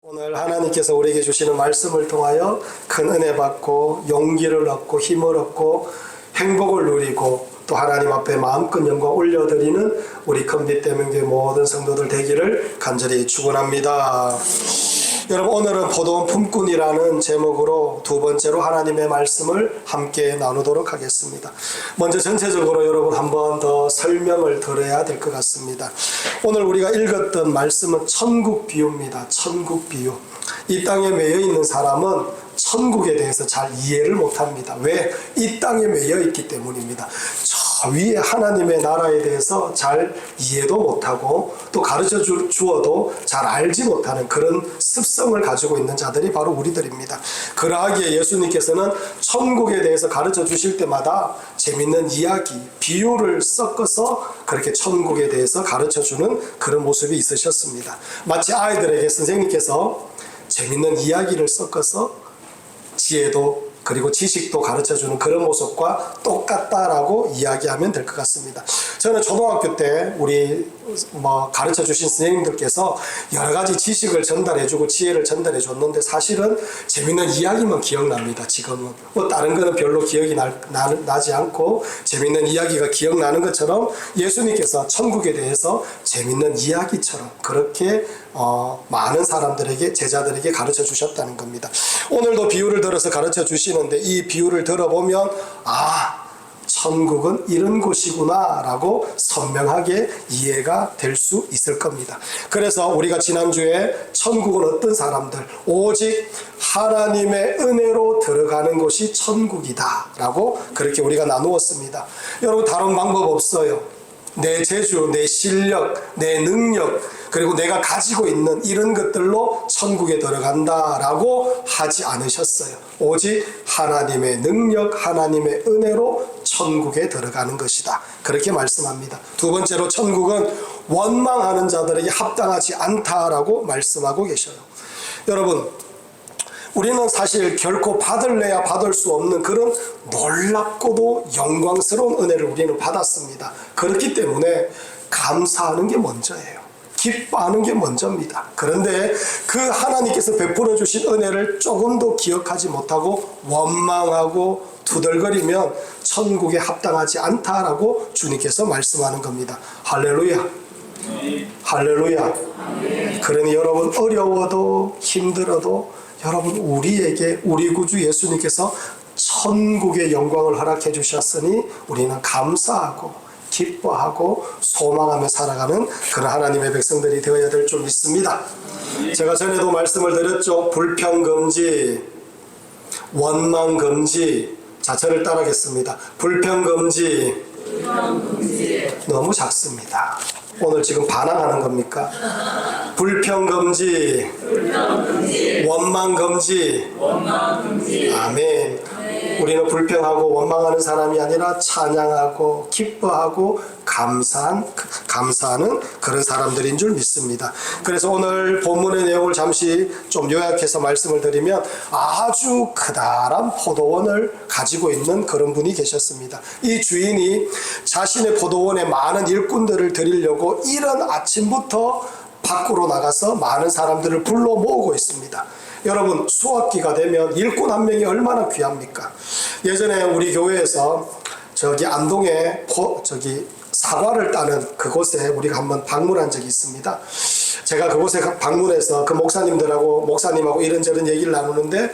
오늘 하나님께서 우리에게 주시는 말씀을 통하여 큰 은혜 받고 용기를 얻고 힘을 얻고 행복을 누리고 또 하나님 앞에 마음껏 영광 올려드리는 우리 큰빛대명교회 모든 성도들 되기를 간절히 축원합니다. 여러분, 오늘은 포도원 품꾼이라는 제목으로 두 번째로 하나님의 말씀을 함께 나누도록 하겠습니다. 먼저 전체적으로 여러분 한 번 더 설명을 드려야 될 것 같습니다. 오늘 우리가 읽었던 말씀은 천국 비유입니다. 천국 비유. 이 땅에 매여 있는 사람은 천국에 대해서 잘 이해를 못합니다. 왜? 이 땅에 매여 있기 때문입니다. 저 위에 하나님의 나라에 대해서 잘 이해도 못하고 또 가르쳐 주어도 잘 알지 못하는 그런 습성을 가지고 있는 자들이 바로 우리들입니다. 그러하기에 예수님께서는 천국에 대해서 가르쳐 주실 때마다 재밌는 이야기, 비유를 섞어서 그렇게 천국에 대해서 가르쳐 주는 그런 모습이 있으셨습니다. 마치 아이들에게 선생님께서 재밌는 이야기를 섞어서 지혜도 그리고 지식도 가르쳐주는 그런 모습과 똑같다라고 이야기하면 될 것 같습니다. 저는 초등학교 때 우리 가르쳐주신 선생님들께서 여러 가지 지식을 전달해주고 지혜를 전달해줬는데 사실은 재밌는 이야기만 기억납니다. 지금은 다른 거는 별로 기억이 나지 않고 재밌는 이야기가 기억나는 것처럼 예수님께서 천국에 대해서 재밌는 이야기처럼 그렇게 많은 사람들에게 제자들에게 가르쳐 주셨다는 겁니다. 오늘도 비유를 들어서 가르쳐 주시는데 이 비유를 들어보면 천국은 이런 곳이구나 라고 선명하게 이해가 될 수 있을 겁니다. 그래서 우리가 지난주에 천국은 어떤 사람들, 오직 하나님의 은혜로 들어가는 곳이 천국이다 라고 그렇게 우리가 나누었습니다. 여러분, 다른 방법 없어요. 내 재주, 내 실력, 내 능력, 그리고 내가 가지고 있는 이런 것들로 천국에 들어간다라고 하지 않으셨어요. 오직 하나님의 능력, 하나님의 은혜로 천국에 들어가는 것이다. 그렇게 말씀합니다. 두 번째로 천국은 원망하는 자들에게 합당하지 않다라고 말씀하고 계셔요. 여러분, 우리는 사실 결코 받을래야 받을 수 없는 그런 놀랍고도 영광스러운 은혜를 우리는 받았습니다. 그렇기 때문에 감사하는 게 먼저예요. 기뻐하는 게 먼저입니다. 그런데 그 하나님께서 베풀어 주신 은혜를 조금도 기억하지 못하고 원망하고 투덜거리면 천국에 합당하지 않다라고 주님께서 말씀하는 겁니다. 할렐루야. 할렐루야. 그러니 여러분, 어려워도 힘들어도 여러분, 우리에게 우리 구주 예수님께서 천국의 영광을 허락해 주셨으니 우리는 감사하고 기뻐하고 소망하며 살아가는 그런 하나님의 백성들이 되어야 될 줄 믿습니다. 제가 전에도 말씀을 드렸죠. 불평금지, 원망금지. 자, 저를 따라하겠습니다. 불평금지. 너무 작습니다. 오늘 지금 반항하는 겁니까? 불평금지, 원망금지. 아멘. 우리는 불평하고 원망하는 사람이 아니라 찬양하고 기뻐하고 감사하는 그런 사람들인 줄 믿습니다. 그래서 오늘 본문의 내용을 잠시 좀 요약해서 말씀을 드리면 아주 커다란 포도원을 가지고 있는 그런 분이 계셨습니다. 이 주인이 자신의 포도원에 많은 일꾼들을 드리려고 이른 아침부터 밖으로 나가서 많은 사람들을 불러 모으고 있습니다. 여러분, 수확기가 되면 일꾼 한 명이 얼마나 귀합니까? 예전에 우리 교회에서 저기 안동에 사과를 따는 그곳에 우리가 한번 방문한 적이 있습니다. 제가 그곳에 방문해서 그 목사님하고 이런저런 얘기를 나누는데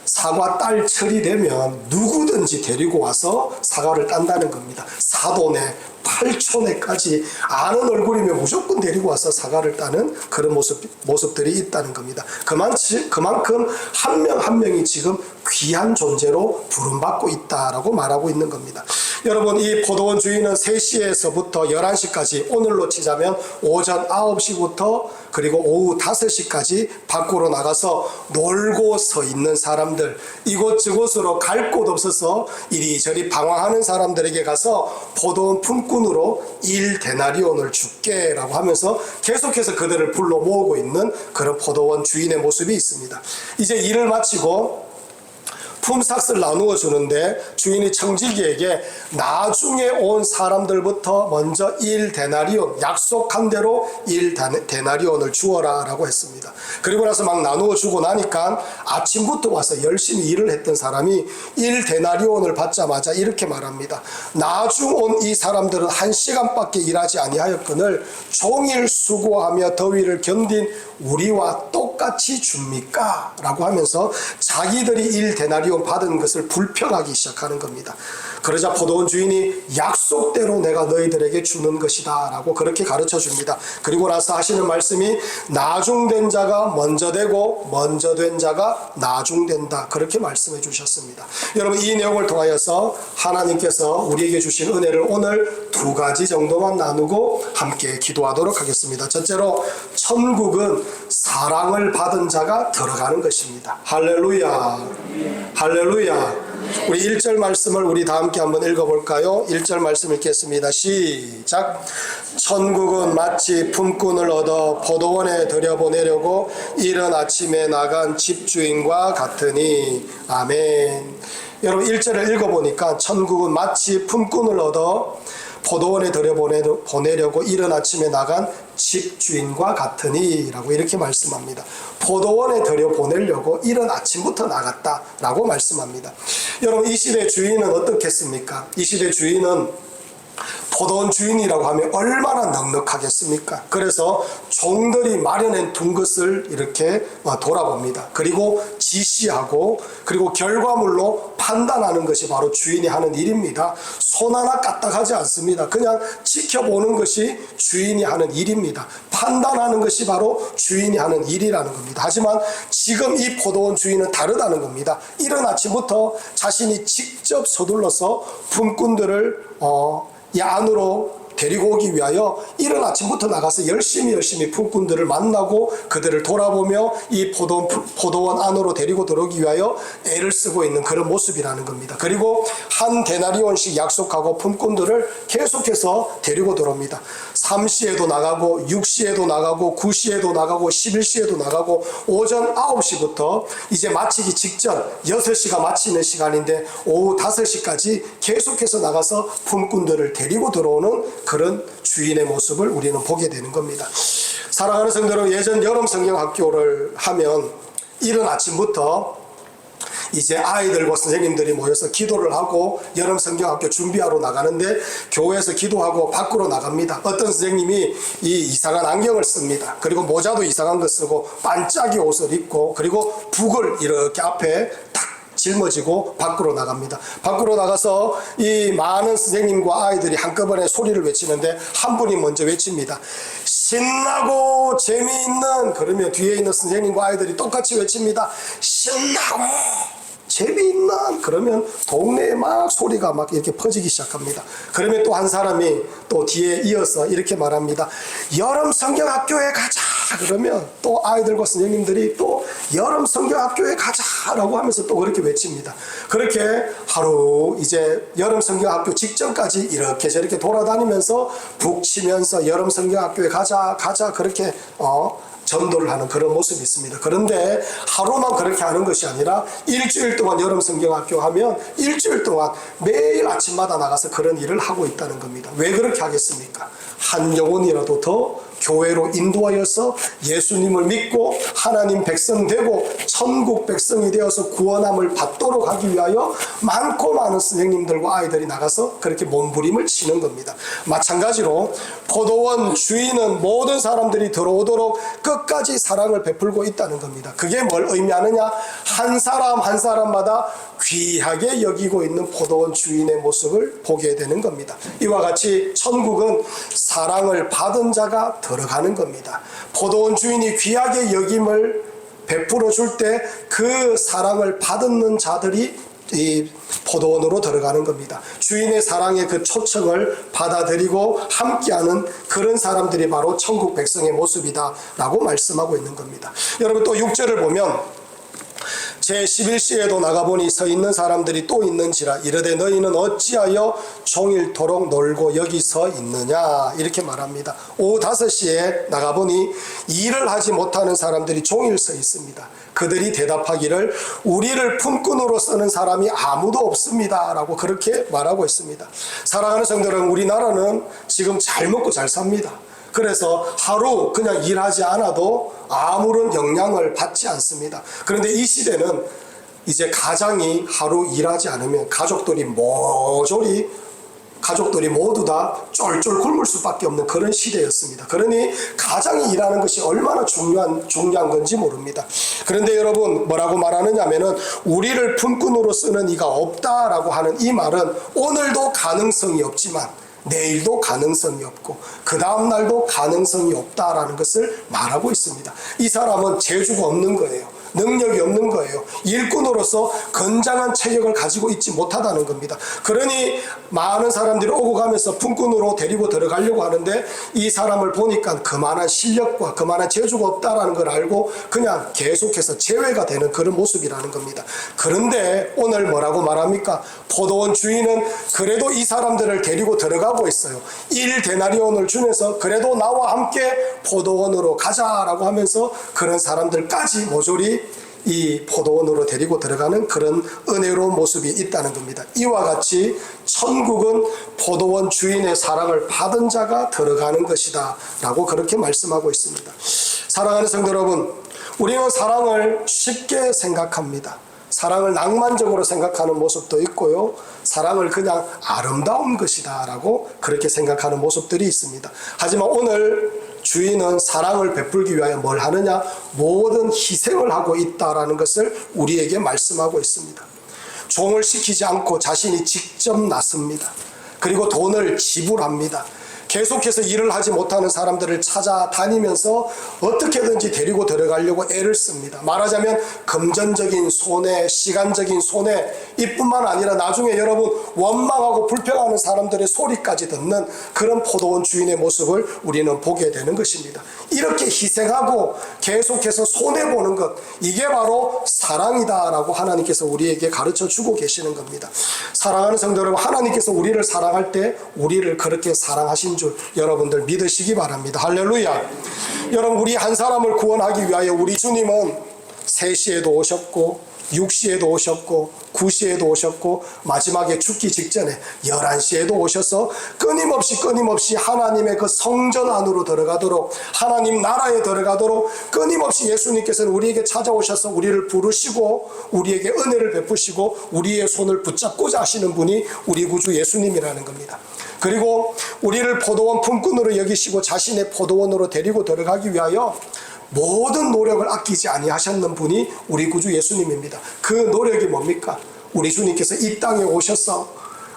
사과 딸 철이 되면 누구든지 데리고 와서 사과를 딴다는 겁니다. 사돈에 8촌에까지 아는 얼굴이면 무조건 데리고 와서 사과를 따는 그런 모습들이 있다는 겁니다. 그만큼 한 명 한 명이 지금 귀한 존재로 부름받고 있다라고 말하고 있는 겁니다. 여러분, 이 포도원 주인은 3시에서부터 11시까지, 오늘로 치자면 오전 9시부터 그리고 오후 5시까지 밖으로 나가서 놀고 서 있는 사람들, 이곳저곳으로 갈 곳 없어서 이리저리 방황하는 사람들에게 가서 포도원 품꾼으로 1데나리온을 줄게 라고 하면서 계속해서 그들을 불러 모으고 있는 그런 포도원 주인의 모습이 있습니다. 이제 일을 마치고 품삯을 나누어 주는데 주인이 청지기에게 나중에 온 사람들부터 먼저 1데나리온, 약속한 대로 1데나리온을 주어라 라고 했습니다. 그리고 나서 막 나누어 주고 나니까 아침부터 와서 열심히 일을 했던 사람이 1데나리온을 받자마자 이렇게 말합니다. 나중 온 이 사람들은 1시간밖에 일하지 아니하였거늘 종일 수고하며 더위를 견딘 우리와 똑같이 줍니까? 라고 하면서 자기들이 1데나리온 받은 것을 불평하기 시작하는 겁니다. 그러자 포도원 주인이 약속대로 내가 너희들에게 주는 것이다 라고 그렇게 가르쳐 줍니다. 그리고 나서 하시는 말씀이 나중된 자가 먼저 되고 먼저 된 자가 나중된다, 그렇게 말씀해 주셨습니다. 여러분, 이 내용을 통하여서 하나님께서 우리에게 주신 은혜를 오늘 두 가지 정도만 나누고 함께 기도하도록 하겠습니다. 첫째로, 천국은 사랑을 받은 자가 들어가는 것입니다. 할렐루야, 할렐루야. 우리 1절 말씀을 우리 다 함께 한번 읽어볼까요? 1절 말씀 읽겠습니다. 시작. 천국은 마치 품꾼을 얻어 포도원에 들여보내려고 이른 아침에 나간 집주인과 같으니. 아멘. 여러분, 1절을 읽어보니까 천국은 마치 품꾼을 얻어 포도원에 들여보내려고 이른 아침에 나간 집주인과 같으니 라고 이렇게 말씀합니다. 포도원에 들여보내려고 이른 아침부터 나갔다 라고 말씀합니다. 여러분, 이 시대 주인은 어떻겠습니까? 이 시대 주인은 포도원 주인이라고 하면 얼마나 넉넉하겠습니까? 그래서 종들이 마련해 둔 것을 이렇게 돌아봅니다. 그리고 지시하고, 그리고 결과물로 판단하는 것이 바로 주인이 하는 일입니다. 손 하나 까딱하지 않습니다. 그냥 지켜보는 것이 주인이 하는 일입니다. 판단하는 것이 바로 주인이 하는 일이라는 겁니다. 하지만 지금 이 포도원 주인은 다르다는 겁니다. 이른 아침부터 자신이 직접 서둘러서 품꾼들을 이 안으로 데리고 오기 위하여 이른 아침부터 나가서 열심히 품꾼들을 만나고 그들을 돌아보며 이 포도원 안으로 데리고 들어오기 위하여 애를 쓰고 있는 그런 모습이라는 겁니다. 그리고 한 데나리온씩 약속하고 품꾼들을 계속해서 데리고 들어옵니다. 3시에도 나가고 6시에도 나가고 9시에도 나가고 11시에도 나가고 오전 9시부터 이제 마치기 직전 6시가 마치는 시간인데 오후 5시까지 계속해서 나가서 품꾼들을 데리고 들어오는 그런 주인의 모습을 우리는 보게 되는 겁니다. 사랑하는 성도 여러분, 예전 여름 성경학교를 하면 이른 아침부터 이제 아이들과 선생님들이 모여서 기도를 하고 여름 성경학교 준비하러 나가는데 교회에서 기도하고 밖으로 나갑니다. 어떤 선생님이 이 이상한 안경을 씁니다. 그리고 모자도 이상한 거 쓰고 반짝이 옷을 입고 그리고 북을 이렇게 앞에 딱 짊어지고 밖으로 나갑니다. 밖으로 나가서 이 많은 선생님과 아이들이 한꺼번에 소리를 외치는데 한 분이 먼저 외칩니다. 신나고 재미있는, 그러면 뒤에 있는 선생님과 아이들이 똑같이 외칩니다. 신나고 재미있는, 그러면 동네에 막 소리가 막 이렇게 퍼지기 시작합니다. 그러면 또 한 사람이 또 뒤에 이어서 이렇게 말합니다. 여름 성경학교에 가자. 그러면 또 아이들과 선생님들이 또 여름 성경학교에 가자라고 하면서 또 그렇게 외칩니다. 그렇게 하루 이제 여름 성경학교 직전까지 이렇게 저렇게 돌아다니면서 북치면서 여름 성경학교에 가자 그렇게 전도를 하는 그런 모습이 있습니다. 그런데 하루만 그렇게 하는 것이 아니라 일주일 동안 여름 성경학교 하면 일주일 동안 매일 아침마다 나가서 그런 일을 하고 있다는 겁니다. 왜 그렇게 하겠습니까? 한 영혼이라도 더 교회로 인도하여서 예수님을 믿고 하나님 백성 되고 천국 백성이 되어서 구원함을 받도록 하기 위하여 많고 많은 선생님들과 아이들이 나가서 그렇게 몸부림을 치는 겁니다. 마찬가지로 포도원 주인은 모든 사람들이 들어오도록 끝까지 사랑을 베풀고 있다는 겁니다. 그게 뭘 의미하느냐? 한 사람 한 사람마다 귀하게 여기고 있는 포도원 주인의 모습을 보게 되는 겁니다. 이와 같이 천국은 사랑을 받은 자가 들어가는 겁니다. 포도원 주인이 귀하게 여김을 베풀어 줄 때 그 사랑을 받는 자들이 이 포도원으로 들어가는 겁니다. 주인의 사랑의 그 초청을 받아들이고 함께하는 그런 사람들이 바로 천국 백성의 모습이다 라고 말씀하고 있는 겁니다. 여러분, 또 6절을 보면 제11시에도 나가보니 서 있는 사람들이 또 있는지라 이르되 너희는 어찌하여 종일토록 놀고 여기 서 있느냐 이렇게 말합니다. 오후 5시에 나가보니 일을 하지 못하는 사람들이 종일 서 있습니다. 그들이 대답하기를 우리를 품꾼으로 쓰는 사람이 아무도 없습니다 라고 그렇게 말하고 있습니다. 사랑하는 성도 여러분, 우리나라는 지금 잘 먹고 잘 삽니다. 그래서 하루 그냥 일하지 않아도 아무런 영향을 받지 않습니다. 그런데 이 시대는 이제 가장이 하루 일하지 않으면 가족들이 모두 다 쫄쫄 굶을 수밖에 없는 그런 시대였습니다. 그러니 가장이 일하는 것이 얼마나 중요한 건지 모릅니다. 그런데 여러분 뭐라고 말하느냐면은 우리를 품꾼으로 쓰는 이가 없다라고 하는 이 말은 오늘도 가능성이 없지만 내일도 가능성이 없고 그 다음날도 가능성이 없다라는 것을 말하고 있습니다. 이 사람은 재주가 없는 거예요. 능력이 없는 거예요. 일꾼으로서 건장한 체격을 가지고 있지 못하다는 겁니다. 그러니 많은 사람들이 오고 가면서 품꾼으로 데리고 들어가려고 하는데 이 사람을 보니까 그만한 실력과 그만한 재주가 없다라는 걸 알고 그냥 계속해서 제외가 되는 그런 모습이라는 겁니다. 그런데 오늘 뭐라고 말합니까? 포도원 주인은 그래도 이 사람들을 데리고 들어가고 있어요. 1데나리온을 주면서 그래도 나와 함께 포도원으로 가자라고 하면서 그런 사람들까지 모조리 이 포도원으로 데리고 들어가는 그런 은혜로운 모습이 있다는 겁니다. 이와 같이 천국은 포도원 주인의 사랑을 받은 자가 들어가는 것이다 라고 그렇게 말씀하고 있습니다. 사랑하는 성도 여러분, 우리는 사랑을 쉽게 생각합니다. 사랑을 낭만적으로 생각하는 모습도 있고요, 사랑을 그냥 아름다운 것이다 라고 그렇게 생각하는 모습들이 있습니다. 하지만 오늘 주인은 사랑을 베풀기 위하여 뭘 하느냐? 모든 희생을 하고 있다라는 것을 우리에게 말씀하고 있습니다. 종을 시키지 않고 자신이 직접 나섭니다. 그리고 돈을 지불합니다. 계속해서 일을 하지 못하는 사람들을 찾아다니면서 어떻게든지 데리고 들어가려고 애를 씁니다. 말하자면 금전적인 손해, 시간적인 손해, 이뿐만 아니라 나중에 여러분 원망하고 불평하는 사람들의 소리까지 듣는 그런 포도원 주인의 모습을 우리는 보게 되는 것입니다. 이렇게 희생하고 계속해서 손해보는 것, 이게 바로 사랑이다라고 하나님께서 우리에게 가르쳐 주고 계시는 겁니다. 사랑하는 성도 여러분, 하나님께서 우리를 사랑할 때 우리를 그렇게 사랑하신 줄 여러분들 믿으시기 바랍니다. 할렐루야. 여러분, 우리 한 사람을 구원하기 위하여 우리 주님은 3시에도 오셨고 6시에도 오셨고 9시에도 오셨고 마지막에 죽기 직전에 11시에도 오셔서 끊임없이 하나님의 그 성전 안으로 들어가도록, 하나님 나라에 들어가도록 끊임없이 예수님께서는 우리에게 찾아오셔서 우리를 부르시고 우리에게 은혜를 베푸시고 우리의 손을 붙잡고자 하시는 분이 우리 구주 예수님이라는 겁니다. 그리고 우리를 포도원 품꾼으로 여기시고 자신의 포도원으로 데리고 들어가기 위하여 모든 노력을 아끼지 아니하셨는 분이 우리 구주 예수님입니다. 그 노력이 뭡니까? 우리 주님께서 이 땅에 오셔서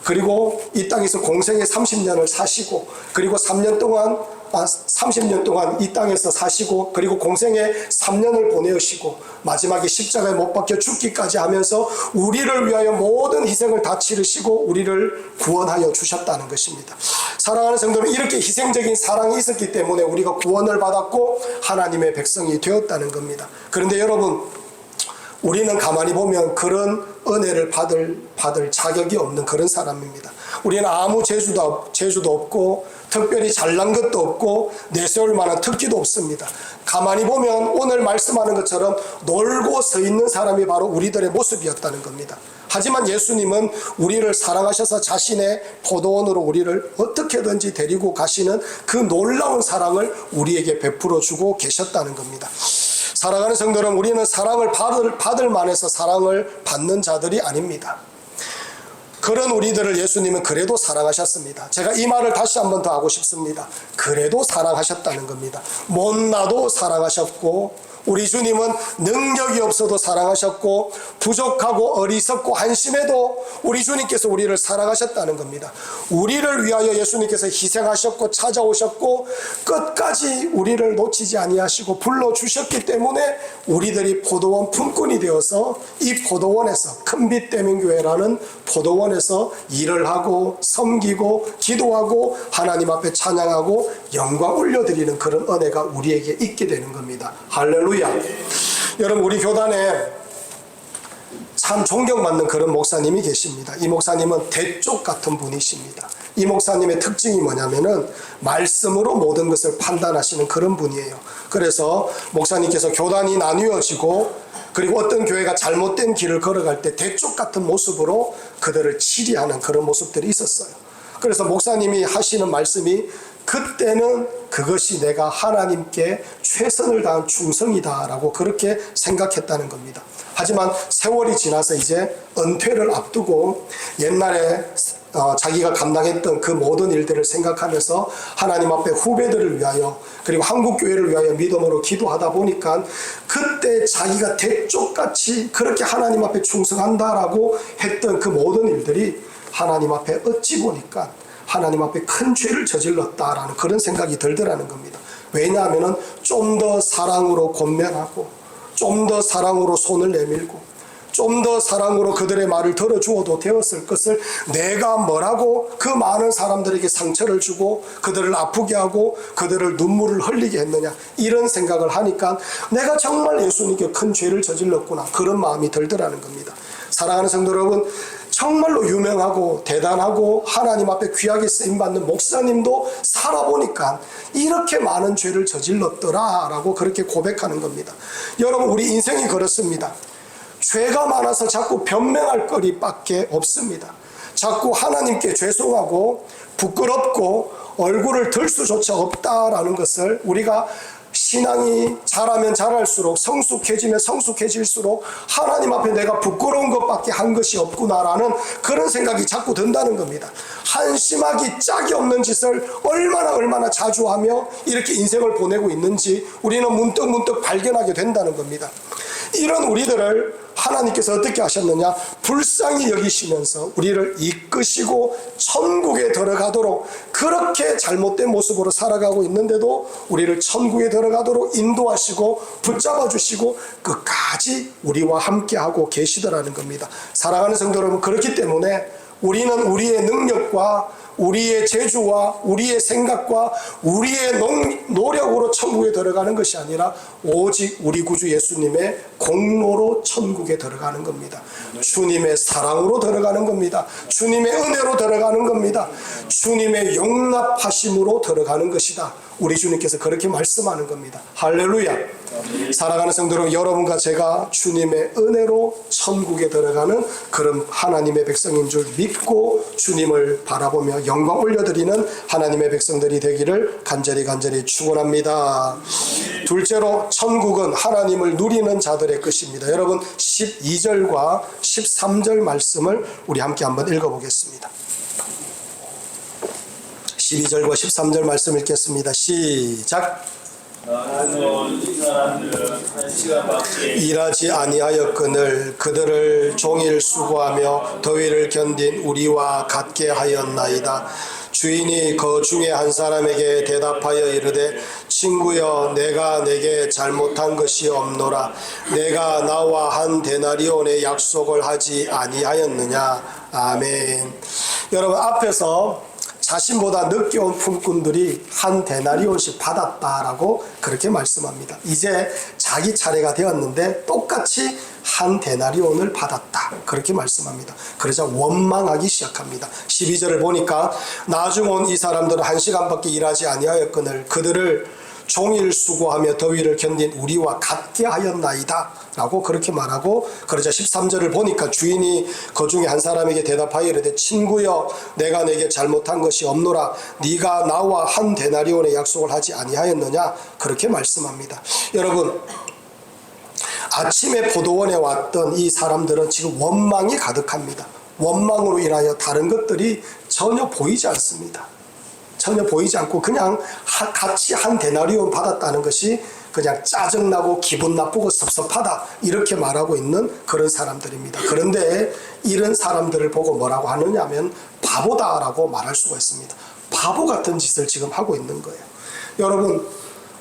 그리고 이 땅에서 공생의 30년을 사시고 그리고 30년 동안 이 땅에서 사시고 그리고 공생의 3년을 보내시고 마지막에 십자가에 못 박혀 죽기까지 하면서 우리를 위하여 모든 희생을 다 치르시고 우리를 구원하여 주셨다는 것입니다. 사랑하는 성도는 이렇게 희생적인 사랑이 있었기 때문에 우리가 구원을 받았고 하나님의 백성이 되었다는 겁니다. 그런데 여러분, 우리는 가만히 보면 그런 은혜를 받을 자격이 없는 그런 사람입니다. 우리는 아무 재주도 없고 특별히 잘난 것도 없고 내세울 만한 특기도 없습니다. 가만히 보면 오늘 말씀하는 것처럼 놀고 서 있는 사람이 바로 우리들의 모습이었다는 겁니다. 하지만 예수님은 우리를 사랑하셔서 자신의 포도원으로 우리를 어떻게든지 데리고 가시는 그 놀라운 사랑을 우리에게 베풀어 주고 계셨다는 겁니다. 사랑하는 성도 여러분, 우리는 사랑을 받을 만해서 사랑을 받는 자들이 아닙니다. 그런 우리들을 예수님은 그래도 사랑하셨습니다. 제가 이 말을 다시 한 번 더 하고 싶습니다. 그래도 사랑하셨다는 겁니다. 못나도 사랑하셨고 우리 주님은 능력이 없어도 사랑하셨고 부족하고 어리석고 한심해도 우리 주님께서 우리를 사랑하셨다는 겁니다. 우리를 위하여 예수님께서 희생하셨고 찾아오셨고 끝까지 우리를 놓치지 아니하시고 불러주셨기 때문에 우리들이 포도원 품꾼이 되어서 이 포도원에서 큰빛대명교회라는 포도원에서 일을 하고 섬기고 기도하고 하나님 앞에 찬양하고 영광 올려드리는 그런 은혜가 우리에게 있게 되는 겁니다. 할렐루야. 여러분, 우리 교단에 참 존경받는 그런 목사님이 계십니다. 이 목사님은 대쪽 같은 분이십니다. 이 목사님의 특징이 뭐냐면은 말씀으로 모든 것을 판단하시는 그런 분이에요. 그래서 목사님께서 교단이 나뉘어지고 그리고 어떤 교회가 잘못된 길을 걸어갈 때 대쪽 같은 모습으로 그들을 치리하는 그런 모습들이 있었어요. 그래서 목사님이 하시는 말씀이 그때는 그것이 내가 하나님께 최선을 다한 충성이다라고 그렇게 생각했다는 겁니다. 하지만 세월이 지나서 이제 은퇴를 앞두고 옛날에 자기가 감당했던 그 모든 일들을 생각하면서 하나님 앞에 후배들을 위하여 그리고 한국교회를 위하여 믿음으로 기도하다 보니까 그때 자기가 대쪽같이 그렇게 하나님 앞에 충성한다라고 했던 그 모든 일들이 하나님 앞에 어찌 보니까 하나님 앞에 큰 죄를 저질렀다라는 그런 생각이 들더라는 겁니다. 왜냐하면 좀 더 사랑으로 권면하고 좀 더 사랑으로 손을 내밀고 좀 더 사랑으로 그들의 말을 들어주어도 되었을 것을 내가 뭐라고 그 많은 사람들에게 상처를 주고 그들을 아프게 하고 그들을 눈물을 흘리게 했느냐 이런 생각을 하니까 내가 정말 예수님께 큰 죄를 저질렀구나 그런 마음이 들더라는 겁니다. 사랑하는 성도 여러분, 정말로 유명하고 대단하고 하나님 앞에 귀하게 쓰임받는 목사님도 살아보니까 이렇게 많은 죄를 저질렀더라 라고 그렇게 고백하는 겁니다. 여러분, 우리 인생이 그렇습니다. 죄가 많아서 자꾸 변명할 거리밖에 없습니다. 자꾸 하나님께 죄송하고 부끄럽고 얼굴을 들 수조차 없다라는 것을 우리가 신앙이 자라면 자랄수록 성숙해지면 성숙해질수록 하나님 앞에 내가 부끄러운 것밖에 한 것이 없구나라는 그런 생각이 자꾸 든다는 겁니다. 한심하기 짝이 없는 짓을 얼마나 자주 하며 이렇게 인생을 보내고 있는지 우리는 문득 발견하게 된다는 겁니다. 이런 우리들을 하나님께서 어떻게 하셨느냐? 불쌍히 여기시면서 우리를 이끄시고 천국에 들어가도록 그렇게 잘못된 모습으로 살아가고 있는데도 우리를 천국에 들어가도록 인도하시고 붙잡아 주시고 끝까지 우리와 함께하고 계시더라는 겁니다. 사랑하는 성도 여러분, 그렇기 때문에 우리는 우리의 능력과 우리의 재주와 우리의 생각과 우리의 노력으로 천국에 들어가는 것이 아니라 오직 우리 구주 예수님의 공로로 천국에 들어가는 겁니다. 주님의 사랑으로 들어가는 겁니다. 주님의 은혜로 들어가는 겁니다. 주님의 용납하심으로 들어가는 것이다. 우리 주님께서 그렇게 말씀하는 겁니다. 할렐루야. 사랑하는 성도 여러분, 여러분과 제가 주님의 은혜로 천국에 들어가는 그런 하나님의 백성인 줄 믿고 주님을 바라보며 영광 올려드리는 하나님의 백성들이 되기를 간절히 축원합니다. 둘째로 천국은 하나님을 누리는 자들의 것입니다. 여러분, 12절과 13절 말씀을 우리 함께 한번 읽어보겠습니다. 12절과 13절 말씀 읽겠습니다. 시작. 일하지 아니하였거늘 그들을 종일 수고하며 더위를 견딘 우리와 같게 하였나이다. 주인이 그 중에 한 사람에게 대답하여 이르되 친구여, 내가 내게 잘못한 것이 없노라. 내가 나와 한 데나리온의 약속을 하지 아니하였느냐. 아멘. 여러분, 앞에서 자신보다 늦게 온 품꾼들이 한 데나리온씩 받았다라고 그렇게 말씀합니다. 이제 자기 차례가 되었는데 똑같이 한 데나리온을 받았다 그렇게 말씀합니다. 그러자 원망하기 시작합니다. 12절을 보니까 나중 온 이 사람들은 1시간밖에 일하지 아니하였거늘 그들을 종일 수고하며 더위를 견딘 우리와 같게 하였나이다 라고 그렇게 말하고, 그러자 13절을 보니까 주인이 그 중에 한 사람에게 대답하여 이르되 친구여, 내가 내게 잘못한 것이 없노라. 네가 나와 한 데나리온의 약속을 하지 아니하였느냐 그렇게 말씀합니다. 여러분, 아침에 포도원에 왔던 이 사람들은 지금 원망이 가득합니다. 원망으로 인하여 다른 것들이 전혀 보이지 않습니다. 전혀 보이지 않고 그냥 같이 한 데나리온 받았다는 것이 그냥 짜증나고 기분 나쁘고 섭섭하다 이렇게 말하고 있는 그런 사람들입니다. 그런데 이런 사람들을 보고 뭐라고 하느냐 하면 바보다라고 말할 수가 있습니다. 바보 같은 짓을 지금 하고 있는 거예요. 여러분,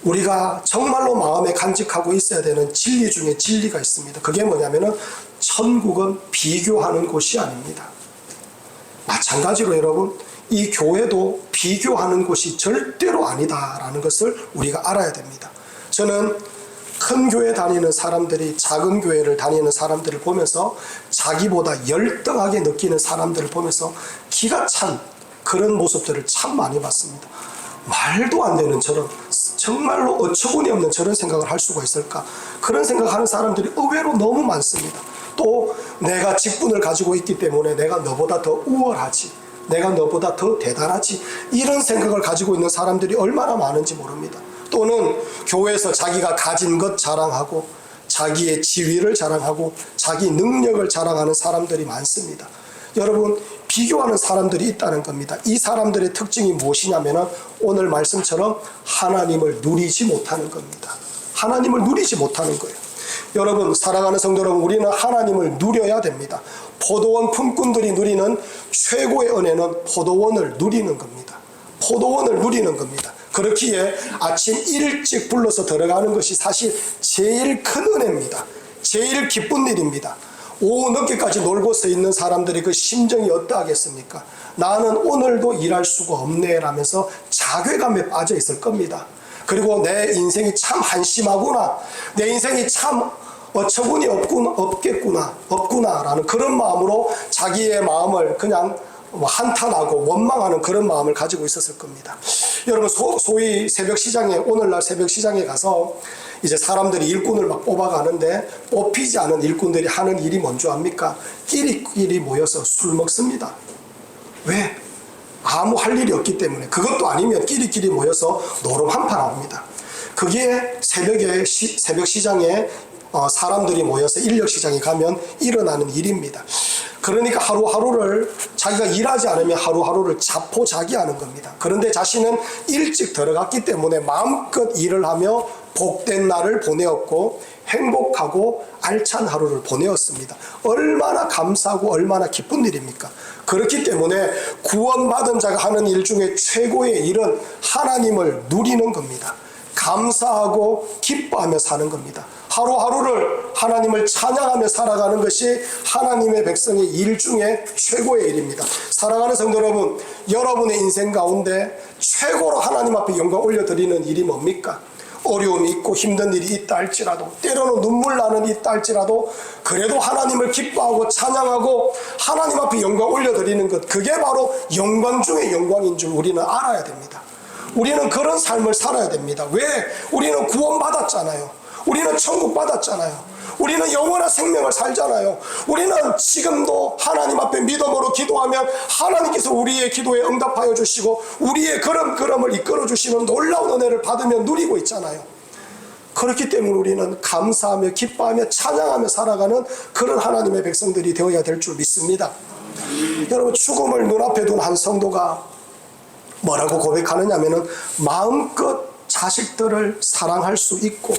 우리가 정말로 마음에 간직하고 있어야 되는 진리 중에 진리가 있습니다. 그게 뭐냐면은 천국은 비교하는 곳이 아닙니다. 마찬가지로 여러분, 이 교회도 비교하는 곳이 절대로 아니다라는 것을 우리가 알아야 됩니다. 저는 큰 교회 다니는 사람들이 작은 교회를 다니는 사람들을 보면서 자기보다 열등하게 느끼는 사람들을 보면서 기가 찬 그런 모습들을 참 많이 봤습니다. 말도 안 되는 저런, 정말로 어처구니 없는 저런 생각을 할 수가 있을까? 그런 생각하는 사람들이 의외로 너무 많습니다. 또 내가 직분을 가지고 있기 때문에 내가 너보다 더 우월하지, 내가 너보다 더 대단하지, 이런 생각을 가지고 있는 사람들이 얼마나 많은지 모릅니다. 또는 교회에서 자기가 가진 것 자랑하고 자기의 지위를 자랑하고 자기 능력을 자랑하는 사람들이 많습니다. 여러분, 비교하는 사람들이 있다는 겁니다. 이 사람들의 특징이 무엇이냐면 오늘 말씀처럼 하나님을 누리지 못하는 겁니다. 하나님을 누리지 못하는 거예요. 여러분, 사랑하는 성도 여러분, 우리는 하나님을 누려야 됩니다. 포도원 품꾼들이 누리는 최고의 은혜는 포도원을 누리는 겁니다. 포도원을 누리는 겁니다. 그렇기에 아침 일찍 불러서 들어가는 것이 사실 제일 큰 은혜입니다. 제일 기쁜 일입니다. 오후 늦게까지 놀고 서 있는 사람들의 그 심정이 어떠하겠습니까? 나는 오늘도 일할 수가 없네 라면서 자괴감에 빠져 있을 겁니다. 그리고 내 인생이 참 한심하구나, 내 인생이 참 어처구니 없구나 라는 그런 마음으로 자기의 마음을 그냥 한탄하고 원망하는 그런 마음을 가지고 있었을 겁니다. 여러분, 소위 새벽시장에, 오늘날 새벽시장에 가서 이제 사람들이 일꾼을 막 뽑아가는데 뽑히지 않은 일꾼들이 하는 일이 뭔지 압니까? 끼리끼리 모여서 술 먹습니다. 왜? 아무 할 일이 없기 때문에. 그것도 아니면 끼리끼리 모여서 노름 한판 합니다. 그게 새벽 시장에 사람들이 모여서 인력시장에 가면 일어나는 일입니다. 그러니까 하루하루를 자기가 일하지 않으면 하루하루를 자포자기하는 겁니다. 그런데 자신은 일찍 들어갔기 때문에 마음껏 일을 하며 복된 날을 보내었고 행복하고 알찬 하루를 보내었습니다. 얼마나 감사하고 얼마나 기쁜 일입니까? 그렇기 때문에 구원받은 자가 하는 일 중에 최고의 일은 하나님을 누리는 겁니다. 감사하고 기뻐하며 사는 겁니다. 하루하루를 하나님을 찬양하며 살아가는 것이 하나님의 백성의 일 중에 최고의 일입니다. 사랑하는 성도 여러분, 여러분의 인생 가운데 최고로 하나님 앞에 영광 올려드리는 일이 뭡니까? 어려움이 있고 힘든 일이 있다 할지라도, 때로는 눈물 나는 일이 있다 할지라도, 그래도 하나님을 기뻐하고 찬양하고 하나님 앞에 영광 올려드리는 것, 그게 바로 영광 중의 영광인 줄 우리는 알아야 됩니다. 우리는 그런 삶을 살아야 됩니다. 왜? 우리는 구원받았잖아요. 우리는 천국 받았잖아요. 우리는 영원한 생명을 살잖아요. 우리는 지금도 하나님 앞에 믿음으로 기도하면 하나님께서 우리의 기도에 응답하여 주시고 우리의 걸음걸음을 이끌어 주시는 놀라운 은혜를 받으며 누리고 있잖아요. 그렇기 때문에 우리는 감사하며 기뻐하며 찬양하며 살아가는 그런 하나님의 백성들이 되어야 될 줄 믿습니다. 여러분, 죽음을 눈앞에 둔 한 성도가 뭐라고 고백하느냐면은 마음껏 자식들을 사랑할 수 있고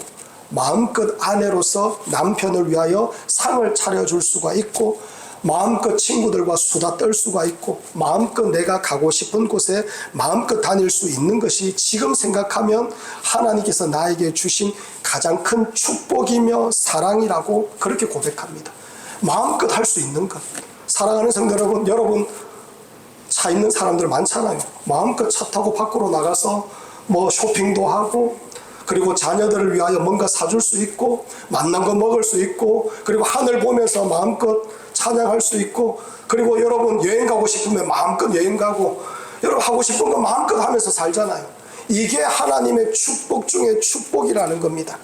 마음껏 아내로서 남편을 위하여 상을 차려줄 수가 있고 마음껏 친구들과 수다 떨 수가 있고 마음껏 내가 가고 싶은 곳에 마음껏 다닐 수 있는 것이 지금 생각하면 하나님께서 나에게 주신 가장 큰 축복이며 사랑이라고 그렇게 고백합니다. 마음껏 할 수 있는 것. 사랑하는 성도 여러분, 여러분 차 있는 사람들 많잖아요. 마음껏 차 타고 밖으로 나가서 뭐 쇼핑도 하고 그리고 자녀들을 위하여 뭔가 사줄 수 있고 맛난 거 먹을 수 있고 그리고 하늘 보면서 마음껏 찬양할 수 있고 그리고 여러분 여행 가고 싶으면 마음껏 여행 가고 여러분 하고 싶은 거 마음껏 하면서 살잖아요. 이게 하나님의 축복 중에 축복이라는 겁니다.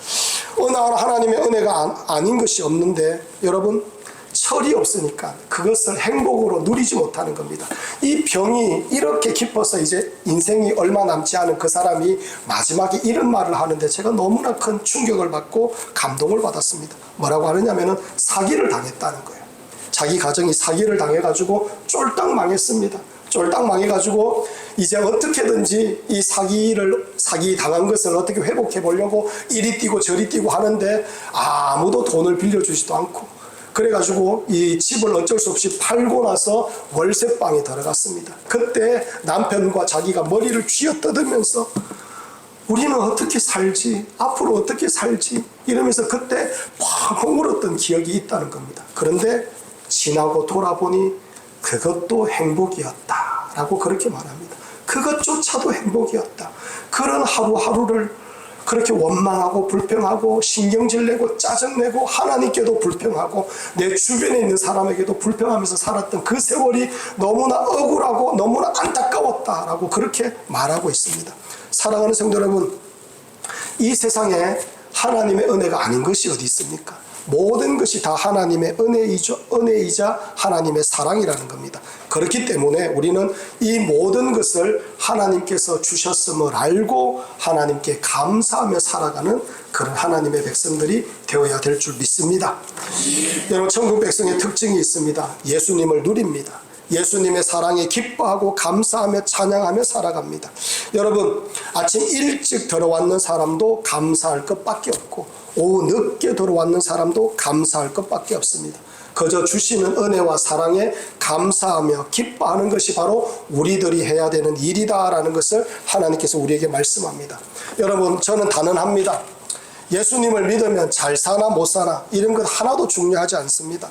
어느 하나님의 은혜가 아닌 것이 없는데 여러분 철이 없으니까 그것을 행복으로 누리지 못하는 겁니다. 이 병이 이렇게 깊어서 이제 인생이 얼마 남지 않은 그 사람이 마지막에 이런 말을 하는데 제가 너무나 큰 충격을 받고 감동을 받았습니다. 뭐라고 하느냐면은 사기를 당했다는 거예요. 자기 가정이 사기를 당해가지고 쫄딱 망했습니다. 쫄딱 망해가지고 이제 어떻게든지 이 사기 당한 것을 어떻게 회복해 보려고 이리 뛰고 저리 뛰고 하는데 아무도 돈을 빌려주지도 않고 그래가지고 이 집을 어쩔 수 없이 팔고 나서 월세방에 들어갔습니다. 그때 남편과 자기가 머리를 쥐어뜯으면서 우리는 어떻게 살지? 앞으로 어떻게 살지? 이러면서 그때 펑펑 울었던 기억이 있다는 겁니다. 그런데 지나고 돌아보니 그것도 행복이었다 라고 그렇게 말합니다. 그것조차도 행복이었다. 그런 하루하루를 그렇게 원망하고 불평하고 신경질 내고 짜증내고 하나님께도 불평하고 내 주변에 있는 사람에게도 불평하면서 살았던 그 세월이 너무나 억울하고 너무나 안타까웠다라고 그렇게 말하고 있습니다. 사랑하는 성도 여러분, 이 세상에 하나님의 은혜가 아닌 것이 어디 있습니까? 모든 것이 다 하나님의 은혜이자 하나님의 사랑이라는 겁니다. 그렇기 때문에 우리는 이 모든 것을 하나님께서 주셨음을 알고 하나님께 감사하며 살아가는 그런 하나님의 백성들이 되어야 될 줄 믿습니다. 여러분, 천국 백성의 특징이 있습니다. 예수님을 누립니다. 예수님의 사랑에 기뻐하고 감사하며 찬양하며 살아갑니다. 여러분, 아침 일찍 들어왔는 사람도 감사할 것밖에 없고 오후 늦게 들어왔는 사람도 감사할 것밖에 없습니다. 그저 주시는 은혜와 사랑에 감사하며 기뻐하는 것이 바로 우리들이 해야 되는 일이다라는 것을 하나님께서 우리에게 말씀합니다. 여러분, 저는 단언합니다. 예수님을 믿으면 잘 사나 못 사나 이런 것 하나도 중요하지 않습니다.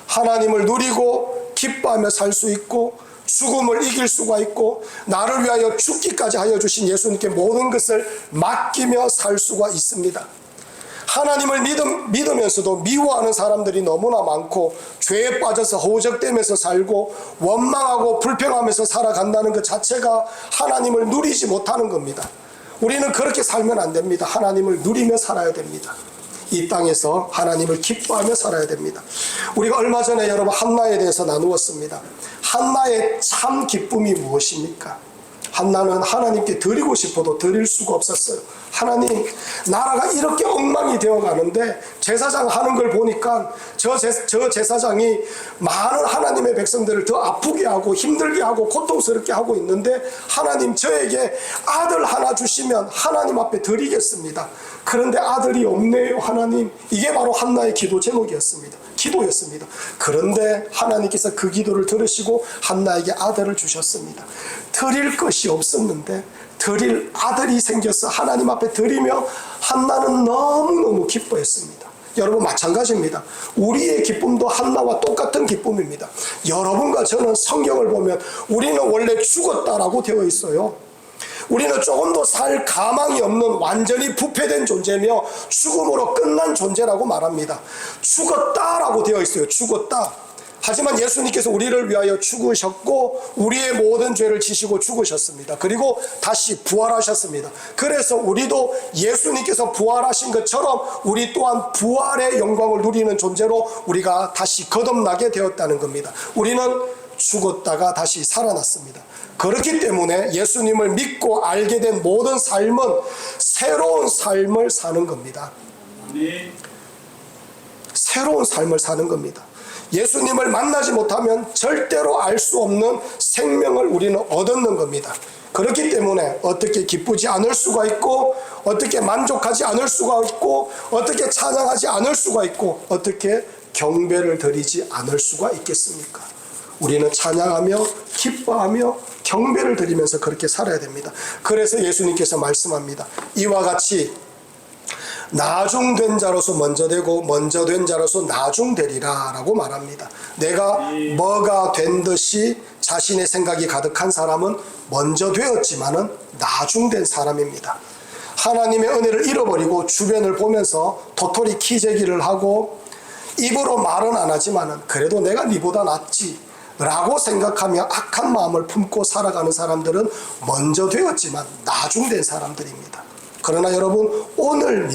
하나님을 누리고 기뻐하며 살 수 있고 죽음을 이길 수가 있고 나를 위하여 죽기까지 하여 주신 예수님께 모든 것을 맡기며 살 수가 있습니다. 하나님을 믿으면서도 미워하는 사람들이 너무나 많고 죄에 빠져서 허우적대면서 살고 원망하고 불평하면서 살아간다는 것 자체가 하나님을 누리지 못하는 겁니다. 우리는 그렇게 살면 안 됩니다. 하나님을 누리며 살아야 됩니다. 이 땅에서 하나님을 기뻐하며 살아야 됩니다. 우리가 얼마 전에 여러분 한나에 대해서 나누었습니다. 한나의 참 기쁨이 무엇입니까? 한나는 하나님께 드리고 싶어도 드릴 수가 없었어요. 하나님, 나라가 이렇게 엉망이 되어가는데 제사장 하는 걸 보니까 저 제사장이 많은 하나님의 백성들을 더 아프게 하고 힘들게 하고 고통스럽게 하고 있는데 하나님, 저에게 아들 하나 주시면 하나님 앞에 드리겠습니다. 그런데 아들이 없네요, 하나님. 이게 바로 한나의 기도 제목이었습니다. 기도였습니다. 그런데 하나님께서 그 기도를 들으시고 한나에게 아들을 주셨습니다. 드릴 것이 없었는데 드릴 아들이 생겨서 하나님 앞에 드리며 한나는 너무너무 기뻐했습니다. 여러분, 마찬가지입니다. 우리의 기쁨도 한나와 똑같은 기쁨입니다. 여러분과 저는 성경을 보면 우리는 원래 죽었다라고 되어 있어요. 우리는 조금도 살 가망이 없는 완전히 부패된 존재며 죽음으로 끝난 존재라고 말합니다. 죽었다라고 되어 있어요. 죽었다. 하지만 예수님께서 우리를 위하여 죽으셨고 우리의 모든 죄를 지시고 죽으셨습니다. 그리고 다시 부활하셨습니다. 그래서 우리도 예수님께서 부활하신 것처럼 우리 또한 부활의 영광을 누리는 존재로 우리가 다시 거듭나게 되었다는 겁니다. 우리는 죽었다가 다시 살아났습니다. 그렇기 때문에 예수님을 믿고 알게 된 모든 삶은 새로운 삶을 사는 겁니다. 새로운 삶을 사는 겁니다. 예수님을 만나지 못하면 절대로 알 수 없는 생명을 우리는 얻는 겁니다. 그렇기 때문에 어떻게 기쁘지 않을 수가 있고 어떻게 만족하지 않을 수가 있고 어떻게 찬양하지 않을 수가 있고 어떻게 경배를 드리지 않을 수가 있겠습니까? 우리는 찬양하며 기뻐하며 경배를 드리면서 그렇게 살아야 됩니다. 그래서 예수님께서 말씀합니다. 이와 같이 나중된 자로서 먼저 되고 먼저 된 자로서 나중되리라 라고 말합니다. 내가 뭐가 된 듯이 자신의 생각이 가득한 사람은 먼저 되었지만은 나중된 사람입니다. 하나님의 은혜를 잃어버리고 주변을 보면서 도토리 키재기를 하고 입으로 말은 안 하지만은 그래도 내가 니보다 낫지 라고 생각하며 악한 마음을 품고 살아가는 사람들은 먼저 되었지만 나중된 사람들입니다. 그러나 여러분, 오늘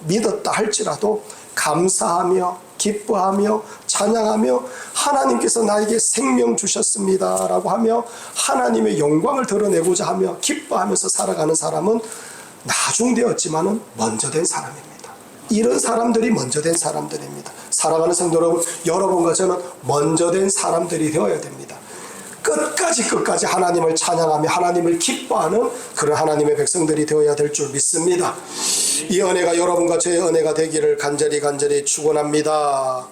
믿었다 할지라도 감사하며 기뻐하며 찬양하며 하나님께서 나에게 생명 주셨습니다 라고 하며 하나님의 영광을 드러내고자 하며 기뻐하면서 살아가는 사람은 나중되었지만은 먼저 된 사람입니다. 이런 사람들이 먼저 된 사람들입니다. 사랑하는 성도 여러분, 여러분과 저는 먼저 된 사람들이 되어야 됩니다. 끝까지 하나님을 찬양하며 하나님을 기뻐하는 그런 하나님의 백성들이 되어야 될 줄 믿습니다. 이 은혜가 여러분과 저의 은혜가 되기를 간절히 축원합니다.